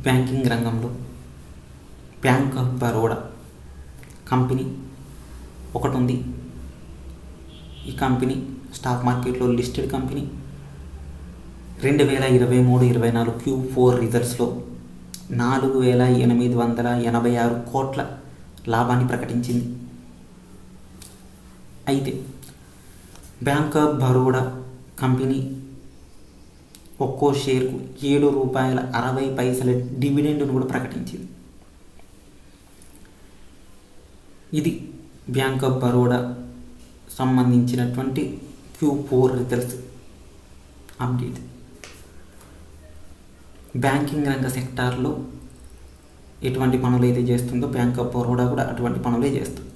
Banking రంగంలో bank of Baroda company ఒకటి ఉంది. ఈ కంపెనీ స్టాక్ మార్కెట్లో లిస్టెడ్ కంపెనీ. 2023-24 Q4 రిజల్ట్స్లో 4,886 కోట్ల లాభాన్ని ప్రకటించింది. అయితే బ్యాంక్ ఆఫ్ బరోడా కంపెనీ ఒక్కో షేర్కు ₹7.60 డివిడెండ్ను కూడా ప్రకటించింది. ఇది బ్యాంక్ ఆఫ్ బరోడా సంబంధించినటువంటి Q4 రిజల్ట్స్ అప్డేట్. బ్యాంకింగ్ రంగ సెక్టార్లో ఎటువంటి పనులు అయితే చేస్తుందో బ్యాంక్ ఆఫ్ బరోడా కూడా అటువంటి పనులే చేస్తుంది.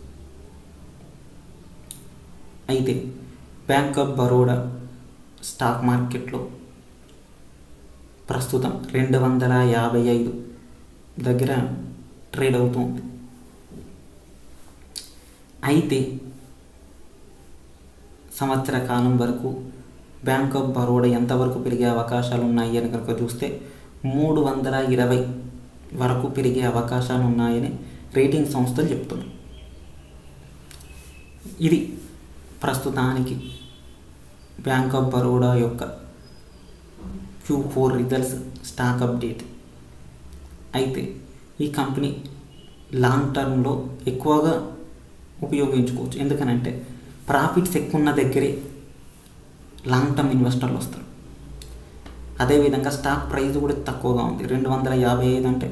అయితే బ్యాంక్ ఆఫ్ బరోడా స్టాక్ మార్కెట్లో ప్రస్తుతం 255 దగ్గర ట్రేడ్ అవుతుంది. అయితే సంవత్సర కాలం వరకు బ్యాంక్ ఆఫ్ బరోడా ఎంతవరకు పెరిగే అవకాశాలు ఉన్నాయి అని కనుక చూస్తే 320 వరకు పెరిగే అవకాశాలు ఉన్నాయని రేటింగ్ సంస్థలు చెప్తున్నాయి. ఇది ప్రస్తుతానికి బ్యాంక్ ఆఫ్ బరోడా యొక్క Q4 రిజల్ట్స్ స్టాక్ అప్డేట్. అయితే ఈ కంపెనీ లాంగ్ టర్మ్లో ఎక్కువగా ఉపయోగించుకోవచ్చు. ఎందుకనంటే ప్రాఫిట్స్ ఎక్కువ ఉన్న దగ్గరే లాంగ్ టర్మ్ ఇన్వెస్టర్లు వస్తారు. అదేవిధంగా స్టాక్ ప్రైస్ కూడా తక్కువగా ఉంది. 255 అంటే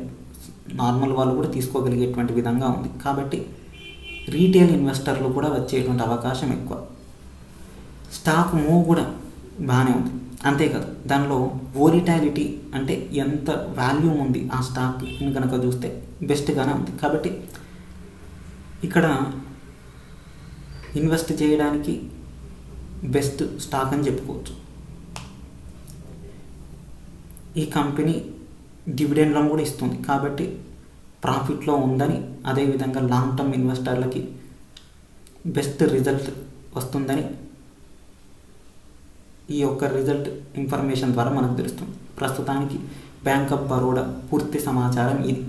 నార్మల్ వాళ్ళు కూడా తీసుకోగలిగేటువంటి విధంగా ఉంది. కాబట్టి రీటైల్ ఇన్వెస్టర్లు కూడా వచ్చేటువంటి అవకాశం ఎక్కువ. స్టాక్ మూవ్ కూడా బాగానే ఉంది. అంతేకాదు దానిలో వోలిటాలిటీ అంటే ఎంత వాల్యూమ్ ఉంది ఆ స్టాక్ కనుక చూస్తే బెస్ట్గానే ఉంది. కాబట్టి ఇక్కడ ఇన్వెస్ట్ చేయడానికి బెస్ట్ స్టాక్ అని చెప్పుకోవచ్చు. ఈ కంపెనీ డివిడెండ్లను కూడా ఇస్తుంది. కాబట్టి ప్రాఫిట్లో ఉందని, అదేవిధంగా లాంగ్ టర్మ్ ఇన్వెస్టర్లకి బెస్ట్ రిజల్ట్ వస్తుందని ఈ యొక్క రిజల్ట్ ఇన్ఫర్మేషన్ ద్వారా మనకు తెలుస్తుంది. ప్రస్తుతానికి బ్యాంక్ ఆఫ్ బరోడా పూర్తి సమాచారం ఇది.